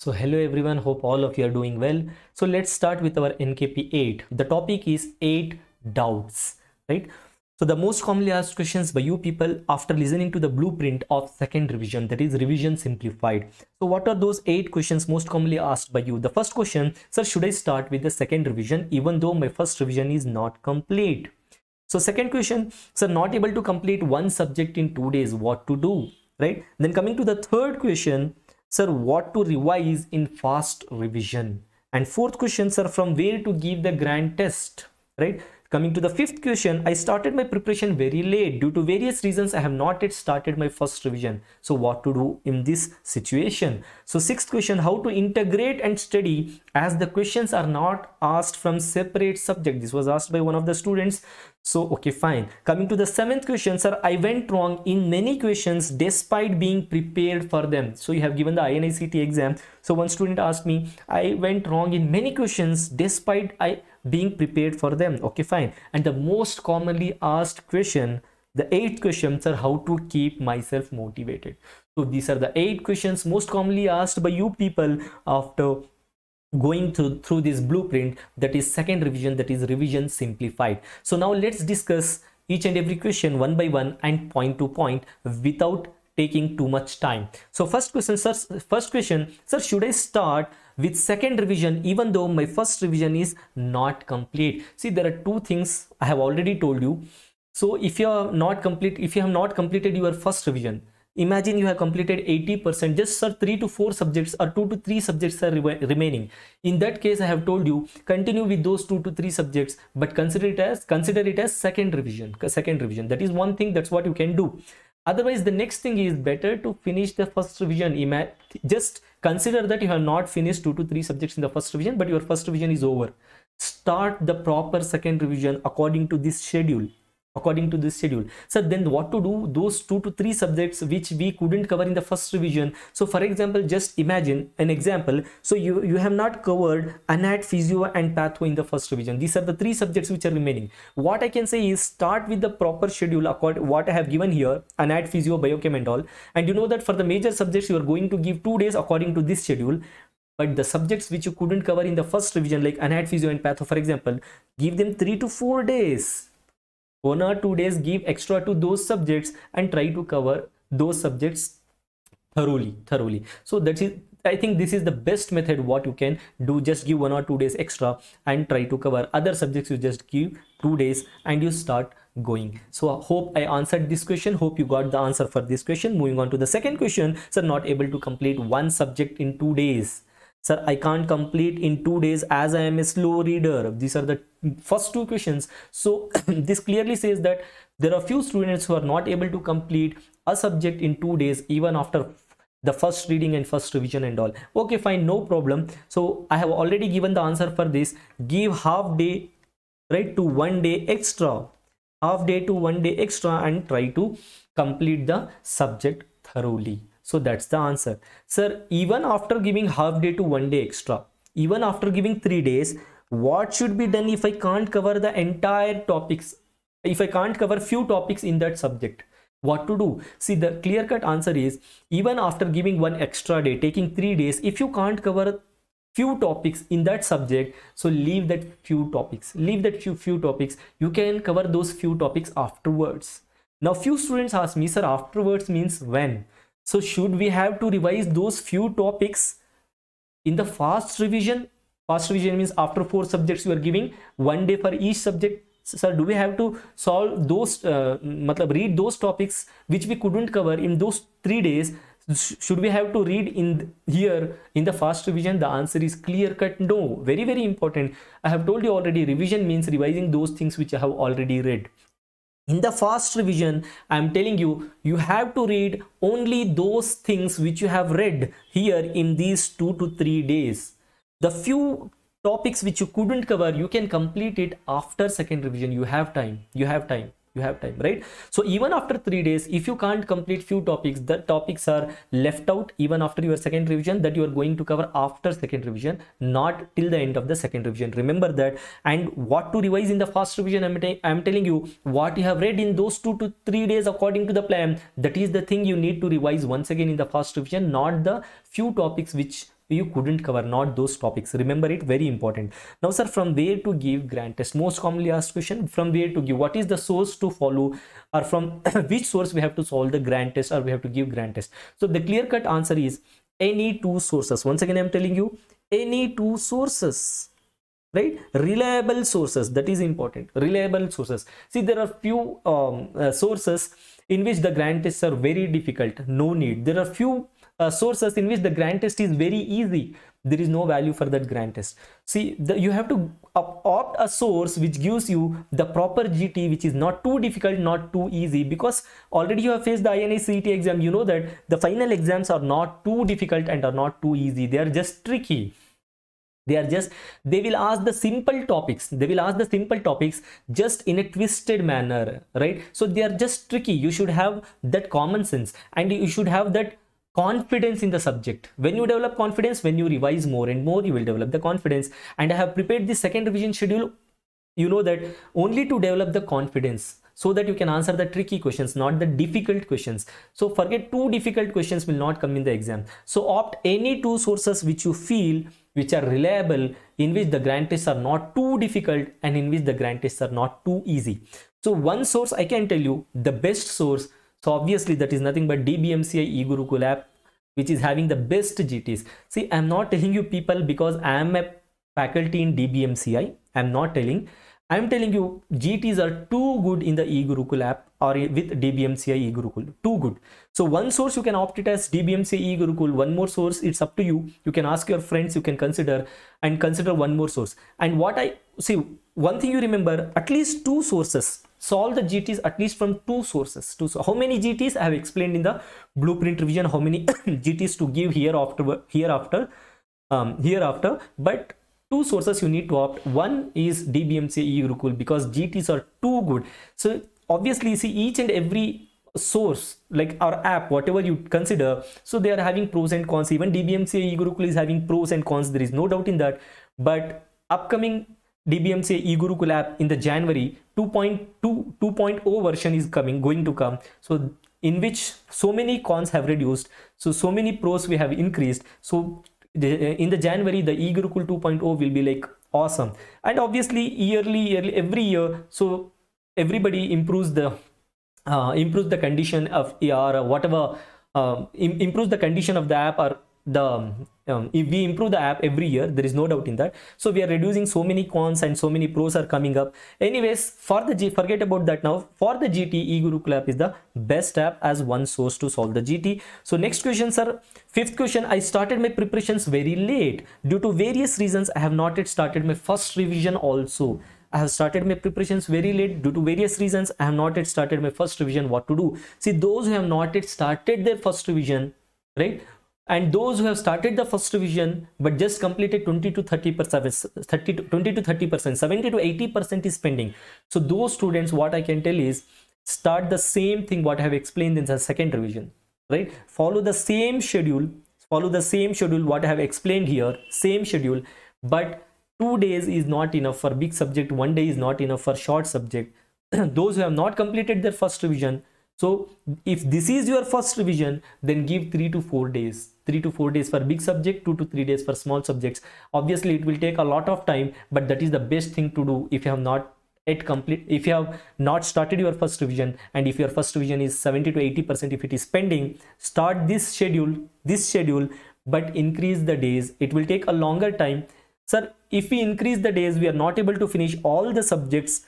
So hello everyone, hope all of you are doing well. So let's start with our NKP 8. The topic is 8 doubts, right? So the most commonly asked questions by you people after listening to the blueprint of second revision, that is revision simplified. So what are those 8 questions most commonly asked by you? The first question, sir, should I start with the second revision even though my first revision is not complete? So second question, sir, not able to complete one subject in 2 days, what to do, right? Then coming to the third question, sir, what to revise in fast revision? And fourth question, sir, from where to give the grand test, right? Coming to the fifth question, I started my preparation very late due to various reasons. I have not yet started my first revision. So what to do in this situation? So sixth question, how to integrate and study as the questions are not asked from separate subject. This was asked by one of the students. So okay, fine. Coming to the seventh question, sir, I went wrong in many questions despite being prepared for them. So you have given the INICT exam. So one student asked me, I went wrong in many questions despite I being prepared for them. Okay, fine. And the most commonly asked question, the eighth question, sir, how to keep myself motivated. So these are the 8 questions most commonly asked by you people after going through this blueprint, that is second revision, that is revision simplified. So now let's discuss each and every question one by one and point to point without taking too much time. So first question, sir, should I start with second revision even though my first revision is not complete? See, there are two things I have already told you. So if you have not completed your first revision, imagine you have completed 80%, just sir 3 to 4 subjects or 2 to 3 subjects are remaining. In that case, I have told you continue with those 2 to 3 subjects, but consider it as second revision. That is one thing, that's what you can do. Otherwise, the next thing is better to finish the first revision. Just consider that you have not finished 2 to 3 subjects in the first revision, but your first revision is over. Start the proper second revision according to this schedule. So then what to do, those 2 to 3 subjects which we couldn't cover in the first revision. So for example, just imagine an example. So you have not covered anat, physio and patho in the first revision. These are the 3 subjects which are remaining. What I can say is start with the proper schedule according what I have given here, anat, physio, biochem and all. And you know that for the major subjects you are going to give 2 days according to this schedule. But the subjects which you couldn't cover in the first revision, like anat, physio and patho, for example, give them 3 to 4 days. 1 or 2 days give extra to those subjects and try to cover those subjects thoroughly. So that is, I think this is the best method what you can do. Just give 1 or 2 days extra and try to cover other subjects. You just give 2 days and you start going. So I hope I answered this question. Hope you got the answer for this question. Moving on to the second question, sir, not able to complete one subject in 2 days. Sir, I can't complete in 2 days as I am a slow reader. These are the first 2 questions. So this clearly says that there are few students who are not able to complete a subject in 2 days even after the first reading and first revision and all. Okay, fine, no problem. So I have already given the answer for this. Give half day, right, to 1 day extra. Half day to 1 day extra and try to complete the subject thoroughly. So that's the answer. Sir, even after giving half day to 1 day extra, even after giving 3 days, what should be done if I can't cover the entire topics? If I can't cover few topics in that subject, what to do? See, the clear-cut answer is even after giving 1 extra day, taking 3 days, if you can't cover few topics in that subject, so leave that few topics. You can cover those few topics afterwards. Now, few students ask me, sir, afterwards means when? So should we have to revise those few topics in the fast revision? Fast revision means after 4 subjects you are giving 1 day for each subject. Sir, do we have to solve those, read those topics which we couldn't cover in those 3 days? Should we have to read in here in the fast revision? The answer is clear cut no. Very, very important. I have told you already, revision means revising those things which I have already read. In the fast revision, I am telling you, you have to read only those things which you have read here in these 2 to 3 days. The few topics which you couldn't cover, you can complete it after second revision. You have time, right? So even after 3 days, if you can't complete few topics, the topics are left out even after your second revision, that you are going to cover after second revision, not till the end of the second revision. Remember that. And what to revise in the fast revision, I'm telling you what you have read in those 2 to 3 days according to the plan. That is the thing you need to revise once again in the fast revision, not the few topics which you couldn't cover, not those topics. Remember it, very important. Now sir, from where to give grant test? Most commonly asked question, from where to give, what is the source to follow, or from which source we have to solve the grant test, or we have to give grant test? So the clear cut answer is any two sources. Once again I'm telling you, any two sources, right? Reliable sources, that is important. Reliable sources. See, there are few sources in which the grant tests are very difficult, no need. There are few sources in which the grant test is very easy, there is no value for that grant test. See, you have to opt a source which gives you the proper GT, which is not too difficult, not too easy, because already you have faced the INA CET exam. You know that the final exams are not too difficult and are not too easy, they are just tricky. They will ask the simple topics, just in a twisted manner, right? So they are just tricky. You should have that common sense, and you should have that confidence in the subject. When you develop confidence, when you revise more and more, you will develop the confidence. And I have prepared the second revision schedule, you know, that only to develop the confidence, so that you can answer the tricky questions, not the difficult questions. So forget, too difficult questions will not come in the exam. So opt any two sources which you feel which are reliable, in which the grant tests are not too difficult and in which the grant tests are not too easy. So one source I can tell you, the best source, so obviously that is nothing but DBMCI eGurukul app, which is having the best GTs. See, I'm not telling you people because I am a faculty in DBMCI. I'm telling you GTs are too good in the eGurukul app or with DBMCI eGurukul, too good. So one source you can opt it as DBMCI eGurukul, one more source, it's up to you. You can ask your friends, you can consider one more source. And what I see, one thing you remember, at least two sources. Solve the GTs at least from two sources. How many GTs I have explained in the blueprint revision, how many GTs to give hereafter, but two sources you need to opt. One is DBMCI eGurukul, because GTs are too good. So obviously, see, each and every source, like our app, whatever you consider, so they are having pros and cons. Even DBMCI eGurukul is having pros and cons, there is no doubt in that. But upcoming DBMCI eGurukul app in the January 2.0 version is going to come, so in which so many cons have reduced, so many pros we have increased. So in the January, the eGurukul 2.0 will be like awesome. And obviously yearly every year, so everybody improves the condition of, or whatever, improves the condition of the app, or if we improve the app every year, there is no doubt in that. So we are reducing so many cons and so many pros are coming up. Anyways, for the forget about that now. For the GT, eGurukul app is the best app as one source to solve the GT. So next question, sir. Fifth question, I started my preparations very late. Due to various reasons, I have not yet started my first revision also. I have started my preparations very late. Due to various reasons, I have not yet started my first revision. What to do? See, those who have not yet started their first revision, right? And those who have started the first revision but just completed 20 to 30%, 20 to 30%, 70 to 80% is pending. So those students, what I can tell is, start the same thing what I have explained in the second revision, right? Follow the same schedule, what I have explained here, same schedule. But 2 days is not enough for big subject, 1 day is not enough for short subject. Those who have not completed their first revision, so if this is your first revision, then give 3 to 4 days. 3 to 4 days for big subject, 2 to 3 days for small subjects. Obviously, it will take a lot of time, but that is the best thing to do if you have not yet if you have not started your first revision, and if your first revision is 70 to 80%, if it is pending, start this schedule, but increase the days. It will take a longer time. Sir, if we increase the days, we are not able to finish all the subjects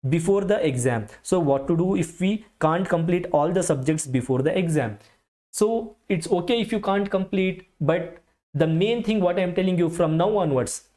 before the exam. So what to do if we can't complete all the subjects before the exam? So it's okay if you can't complete, but the main thing what I am telling you, from now onwards,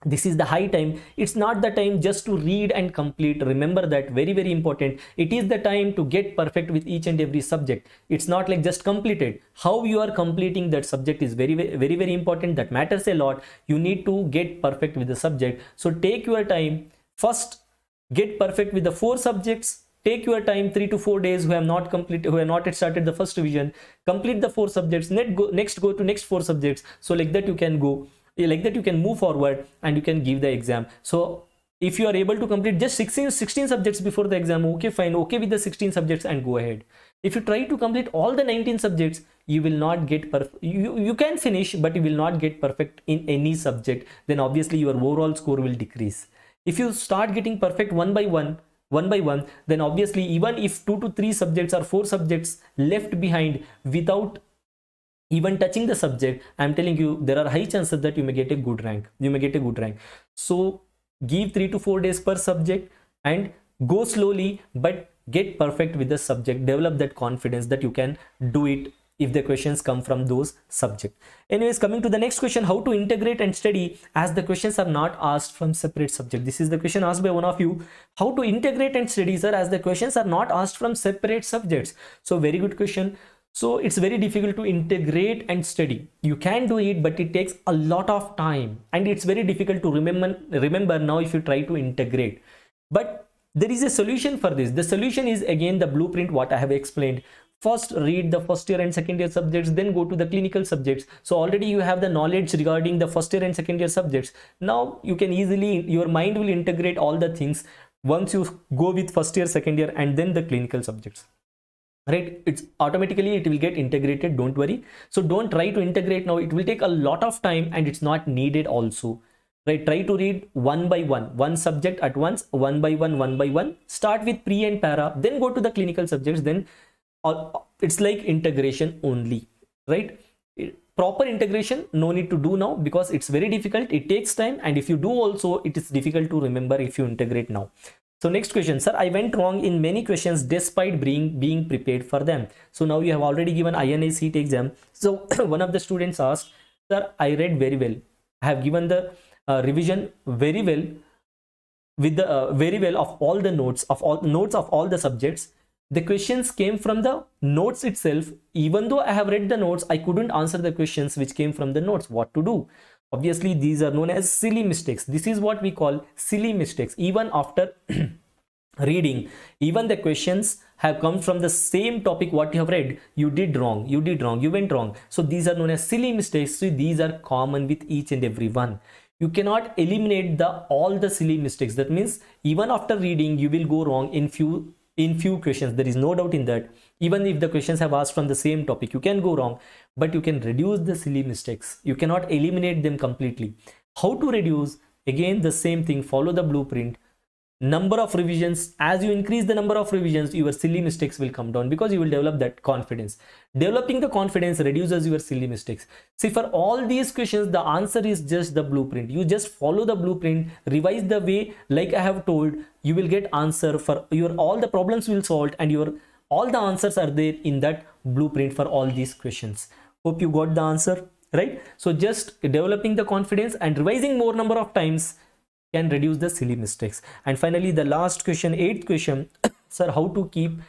this is the high time. It's not the time just to read and complete. Remember that, very, very important. It is the time to get perfect with each and every subject. It's not like just completed. How you are completing that subject is very, very, very important. That matters a lot. You need to get perfect with the subject. So take your time. First, get perfect with the 4 subjects. Take your time, 3 to 4 days. Who have not yet started the first revision, complete the 4 subjects. Next go to next 4 subjects. So like that you can go, like that you can move forward and you can give the exam. So If you are able to complete just 16 subjects before the exam, okay, fine, okay with the 16 subjects and go ahead. If you try to complete all the 19 subjects, you will not get perfect. You can finish, but you will not get perfect in any subject. Then obviously your overall score will decrease. If you start getting perfect one by one, then obviously even if 2 to 3 subjects or 4 subjects left behind without even touching the subject, I'm telling you, there are high chances that you may get a good rank. So give 3 to 4 days per subject and go slowly, but get perfect with the subject. Develop that confidence that you can do it if the questions come from those subjects. Anyways, coming to the next question, how to integrate and study as the questions are not asked from separate subject. This is the question asked by one of you. How to integrate and study, sir, as the questions are not asked from separate subjects? So very good question. So it's very difficult to integrate and study. You can do it, but it takes a lot of time and it's very difficult to remember now if you try to integrate. But there is a solution for this. The solution is again the blueprint what I have explained. First read the first year and second year subjects, then go to the clinical subjects. So already you have the knowledge regarding the first year and second year subjects. Now you can easily, your mind will integrate all the things once you go with first year, second year and then the clinical subjects. Right, it's automatically it will get integrated, don't worry. So don't try to integrate now, it will take a lot of time and it's not needed also. Right, try to read one by one subject at once, one by one. Start with pre and para, then go to the clinical subjects, then it's like integration only. Right, proper integration no need to do now because it's very difficult, it takes time, and if you do also it is difficult to remember if you integrate now. So next question, sir, I went wrong in many questions despite being prepared for them. So now you have already given INA CET exam. So one of the students asked, sir, I read very well, I have given the revision very well with the very well of all the notes of all the subjects. The questions came from the notes itself. Even though I have read the notes, I couldn't answer the questions which came from the notes. What to do? Obviously, these are known as silly mistakes. This is what we call silly mistakes. Even after reading, even the questions have come from the same topic what you have read. You did wrong, you went wrong. So these are known as silly mistakes. So these are common with each and every one. You cannot eliminate all the silly mistakes. That means even after reading, you will go wrong in few questions. There is no doubt in that. Even if the questions have asked from the same topic, you can go wrong, but you can reduce the silly mistakes. You cannot eliminate them completely. How to reduce? Again, the same thing. Follow the blueprint. Number of revisions. As you increase the number of revisions, your silly mistakes will come down because you will develop that confidence. Developing the confidence reduces your silly mistakes. See, for all these questions, the answer is just the blueprint. You just follow the blueprint, revise the way like I have told. You will get answer for all the problems will solve, and all the answers are there in that blueprint for all these questions. Hope you got the answer, right? So just developing the confidence and revising more number of times can reduce the silly mistakes. And finally, the last question, 8th question, sir, how to keep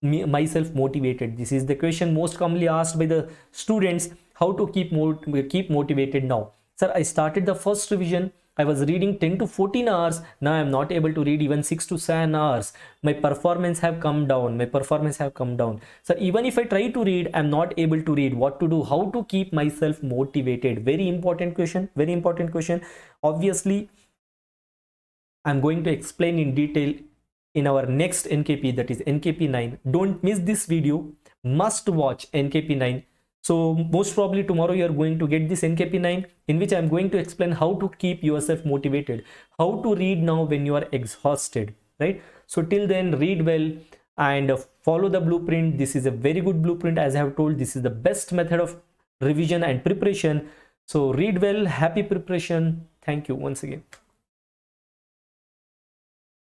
myself motivated? This is the question most commonly asked by the students. How to keep motivated now? Sir, I started the first revision. I was reading 10 to 14 hours. Now I am not able to read even 6 to 7 hours. My performance have come down. So even if I try to read, I am not able to read. What to do? How to keep myself motivated? Very important question. Obviously, I'm going to explain in detail in our next NKP, that is NKP 9. Don't miss this video. Must watch NKP 9. So most probably tomorrow you are going to get this NKP 9, in which I am going to explain how to keep yourself motivated, how to read now when you are exhausted, right? So till then, read well and follow the blueprint. This is a very good blueprint. As I have told, this is the best method of revision and preparation. So read well, happy preparation. Thank you once again.